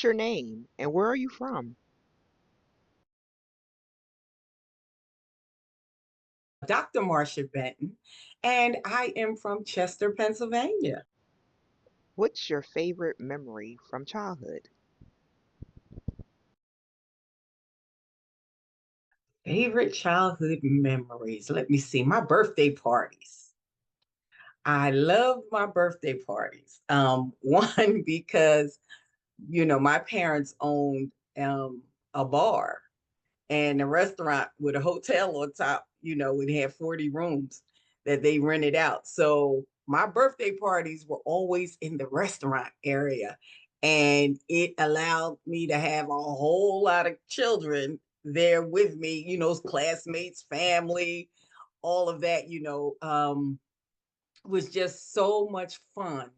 What's your name and where are you from? Dr. Marsha Benton, and I am from Chester, Pennsylvania. What's your favorite memory from childhood? Favorite childhood memories. Let me see. My birthday parties. I love my birthday parties. One because my parents owned a bar and a restaurant with a hotel on top. It had 40 rooms that they rented out. So my birthday parties were always in the restaurant area. And it allowed me to have a whole lot of children there with me, classmates, family, all of that, was just so much fun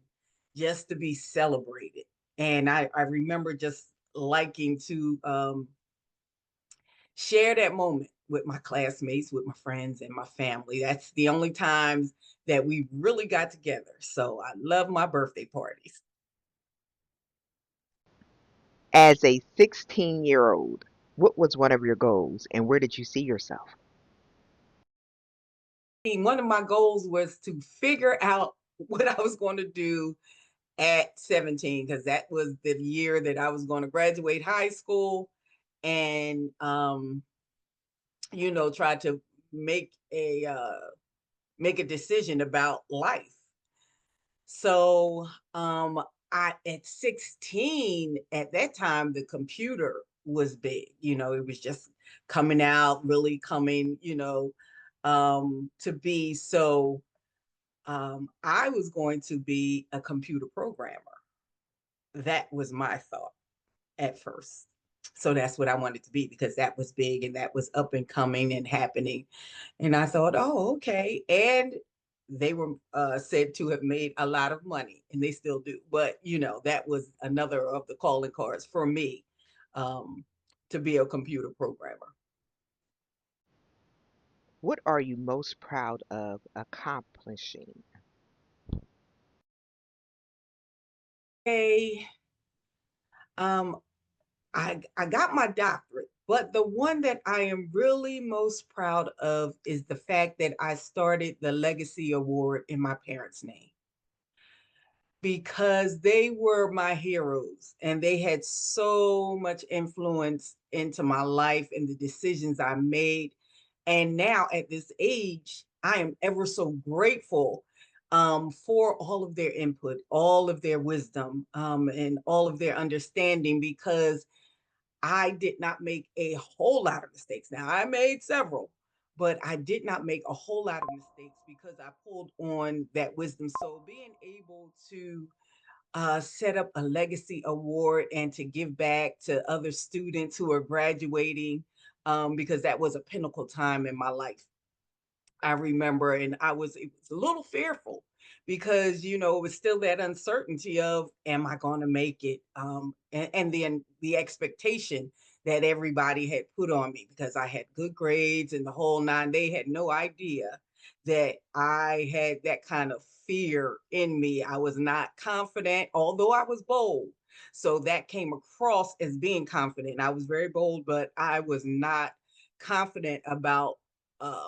just to be celebrated. And I remember just liking to share that moment with my classmates, with my friends, and my family. That's the only times that we really got together. So I love my birthday parties. As a 16-year-old, what was one of your goals and where did you see yourself? One of my goals was to figure out what I was going to do at 17, because that was the year that I was going to graduate high school and try to make a decision about life. So I at 16, at that time, the computer was big. It was just coming out, really coming, to be. So I was going to be a computer programmer. That was my thought at first. So that's what I wanted to be because that was big and that was up and coming and happening. And I thought, oh, okay. And they were said to have made a lot of money and they still do. But, that was another of the calling cards for me um, to be a computer programmer. What are you most proud of accomplishing? Hey, um, I got my doctorate, but the one that I am really most proud of is the fact that I started the Legacy Award in my parents' name because they were my heroes and they had so much influence into my life and the decisions I made. And now at this age, I am ever so grateful for all of their input, all of their wisdom, and all of their understanding because I did not make a whole lot of mistakes. Now, I made several, but I did not make a whole lot of mistakes because I pulled on that wisdom. So, being able to set up a legacy award and to give back to other students who are graduating, because that was a pinnacle time in my life. I remember, and it was a little fearful because it was still that uncertainty of, am I going to make it? And then the expectation that everybody had put on me because I had good grades and the whole nine. They had no idea that I had that kind of fear in me. I was not confident, although I was bold. So that came across as being confident. I was very bold, but I was not confident about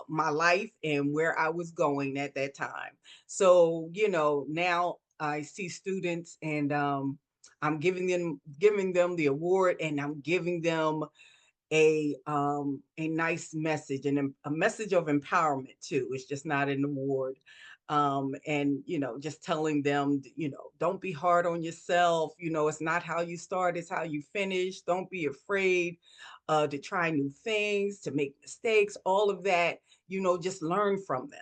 my life and where I was going at that time. So, now I see students and I'm giving them the award and I'm giving them a nice message and a message of empowerment too. It's just not an award. And just telling them, don't be hard on yourself. It's not how you start, it's how you finish. Don't be afraid to try new things, to make mistakes, all of that, just learn from them.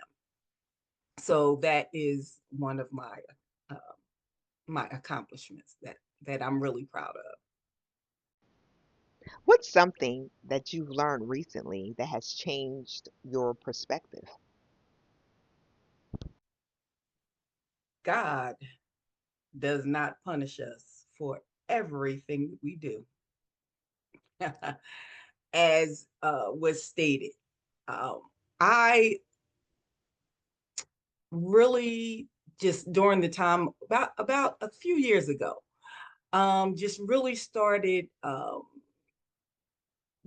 So that is one of uh, my accomplishments that I'm really proud What's something that you've learned recently that has changed your perspective? of. God does not punish us for everything that we do. As was stated, um, I really just during the time about a few years ago, Just really started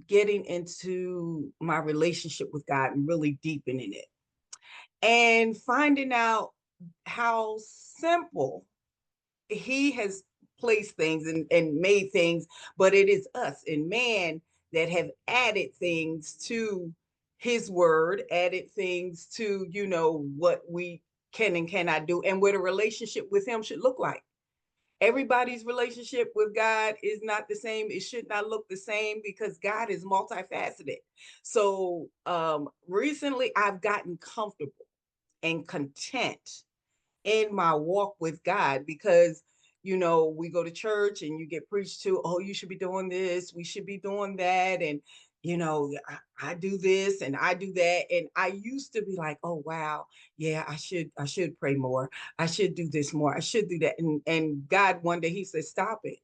getting into my relationship with God and really deepening it and finding out how simple he has placed things and made things, but it is us and man that have added things to his word, added things to, what we can and cannot do, and what a relationship with him should look like. Everybody's relationship with God is not the same. It should not look the same because God is multifaceted. So recently I've gotten comfortable and content in my walk with God because we go to church and you get preached to, oh, you should be doing this, we should be doing that, and I do this and I do that, and I used to be like, oh wow, yeah, I should pray more, I should do this more, I should do that, and God one day he said, stop it.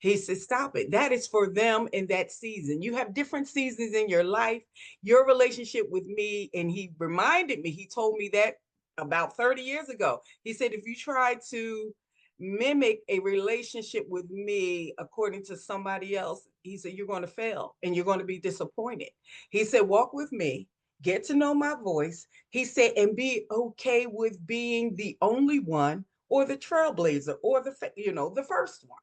He said, stop it. That is for them in that season. You have different seasons in your life. Your relationship with me, and he reminded me, he told me that about 30 years ago. He said, if you try to mimic a relationship with me according to somebody else, he said, you're going to fail and you're going to be disappointed. He said, walk with me, get to know my voice. He said, and be okay with being the only one or the trailblazer or the first one.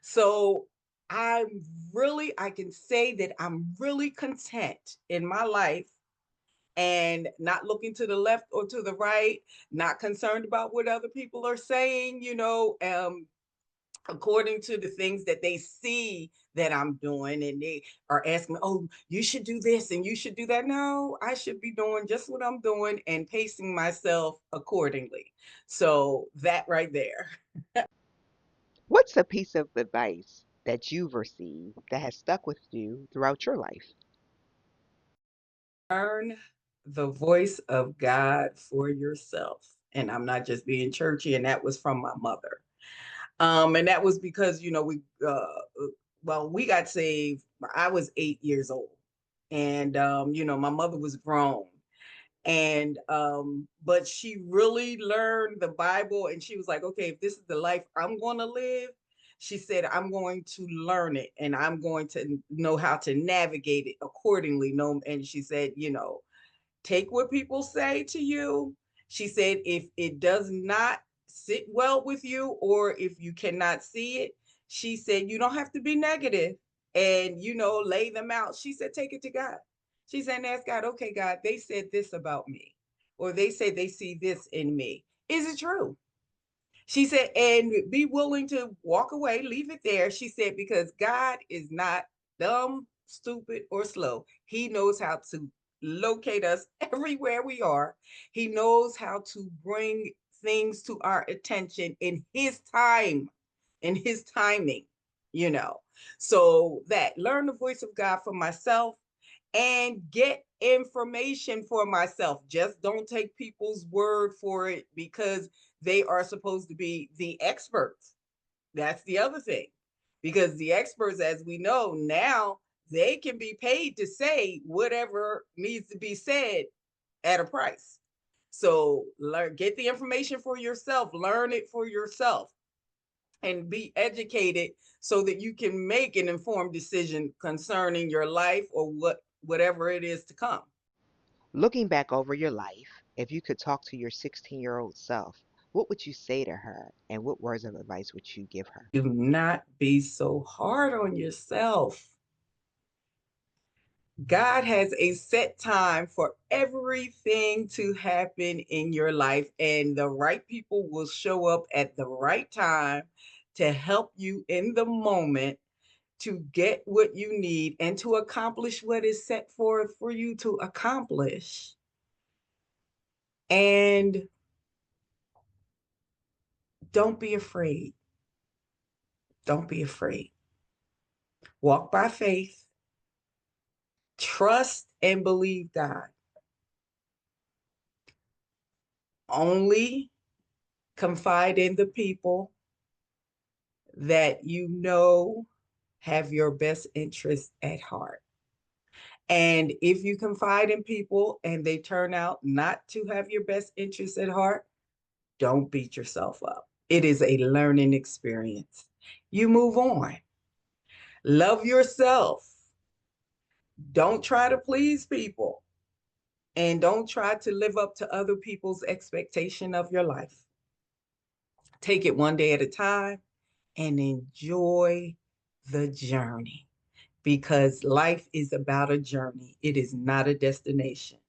So I can say that I'm really content in my life and not looking to the left or to the right, not concerned about what other people are saying, according to the things that they see that I'm doing. And they are asking me, oh, you should do this and you should do that. No, I should be doing just what I'm doing and pacing myself accordingly. So that right there. What's a piece of advice that you've received that has stuck with you throughout your life? Learn the voice of God for yourself. And I'm not just being churchy, and that was from my mother. And that was because, we got saved. I was 8 years old. And, my mother was grown. And, but she really learned the Bible and she was like, okay, if this is the life I'm going to live, she said, I'm going to learn it and I'm going to know how to navigate it accordingly. No, and she said, take what people say to you. She said, if it does not sit well with you or if you cannot see it, she said, you don't have to be negative and, lay them out. She said, take it to God. She said, ask God, okay, God, they said this about me, or they say they see this in me. Is it true? She said, and be willing to walk away, leave it there. She said, because God is not dumb, stupid, or slow. He knows how to locate us everywhere we are. He knows how to bring things to our attention in his time, in his timing, you know. So that learn the voice of God for myself and get information for myself. Just don't take people's word for it because they are supposed to be the experts. That's the other thing. Because the experts, as we know now, they can be paid to say whatever needs to be said at a price. So get the information for yourself, learn it for yourself, and be educated so that you can make an informed decision concerning your life or whatever it is to come. Looking back over your life, if you could talk to your 16-year-old self, what would you say to her and what words of advice would you give her? Do not be so hard on yourself. God has a set time for everything to happen in your life, and the right people will show up at the right time to help you in the moment to get what you need and to accomplish what is set forth for you to accomplish. And don't be afraid. Don't be afraid. Walk by faith, trust and believe God. Only confide in the people that you know have your best interest at heart. And if you confide in people and they turn out not to have your best interest at heart, don't beat yourself up. It is a learning experience. You move on. Love yourself. Don't try to please people and don't try to live up to other people's expectation of your life. Take it one day at a time and enjoy the journey because life is about a journey. It is not a destination.